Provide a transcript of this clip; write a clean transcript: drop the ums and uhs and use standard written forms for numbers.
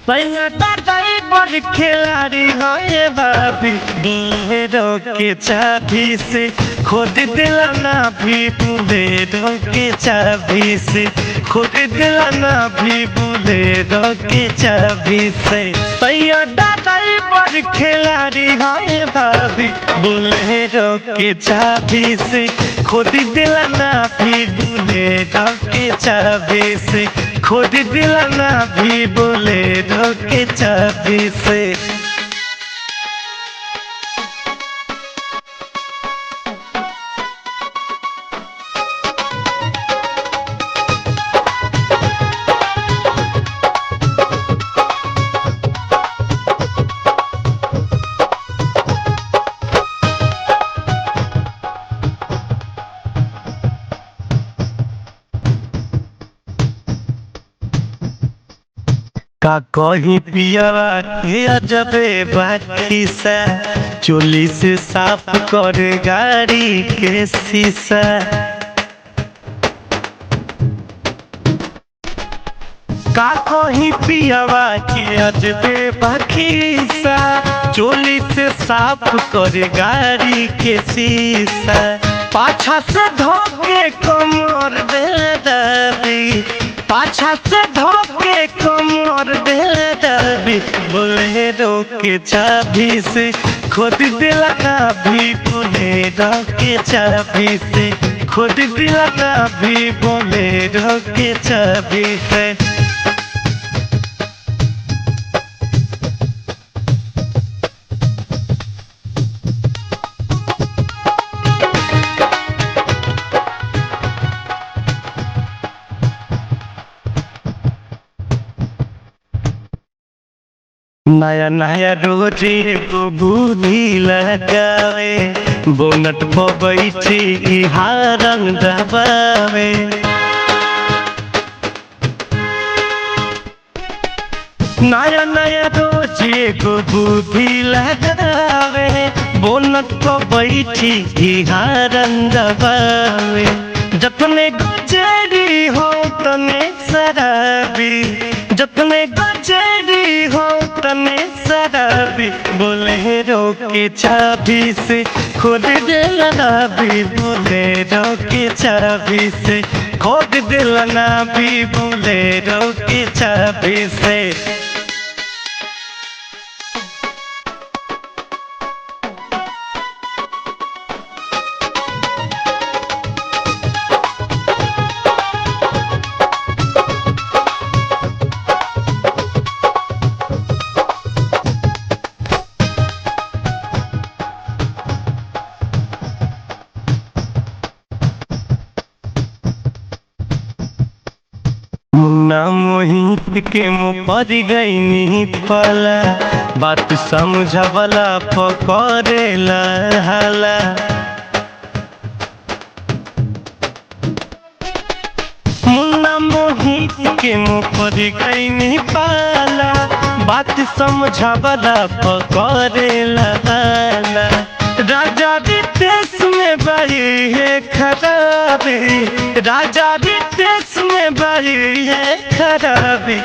बड़ खिलाड़ी हो ये भाभी बुलेरो के चाबी से खोद दिलाना भी बुलेरो के चाबी से खोद दिलाना भी बुलेरो के चाबी से बड़ खिलाड़ी हो ये भाभी बुलेरो के चाबी से खोद दिलाना भी बुलेरो के चाबी से खोद दिलाना भी बुलेरो के चाबी से। का कहीं पियावा के अजबे बाकी सा चोली से साफ कर गाड़ी के शीशा। का कहीं पियावा के अजबे बाकी सा चोली से साफ कर गाड़ी के शीशा। पाछा से धोके कमर दे दबी पाछा से धोके कमर दे दबी बुलेरो के चाबी से खोद दिलाना भी बुलेरो के चाबी से खोद दिलाना भी बुलेरो के चाबी से। नया नया रोजी को बुद्धि लगावे बोनट पर बैठी हारन दबावे। नया नया रोजी को बुद्धि लगावे बोनट पर बैठी हारन दबावे। जतने गुजरी हो तने शराबी जतने गुजरी हो तने शराबी बुलेरो के चाबी से खोद दिलाना भी बुलेरो के चाबी से खोद दिलाना भी बुलेरो के चाबी से। मुन्ना मोहित के मुँह पर गई पला बात समझवला पकड़ेला हाला। मुन्ना मोहित के मुँह पर गई पाला बात समझवला पकड़ेला हाला। राजा रितेश में बड़ी है खराबी राजा रितेश में बड़ी है खराबी।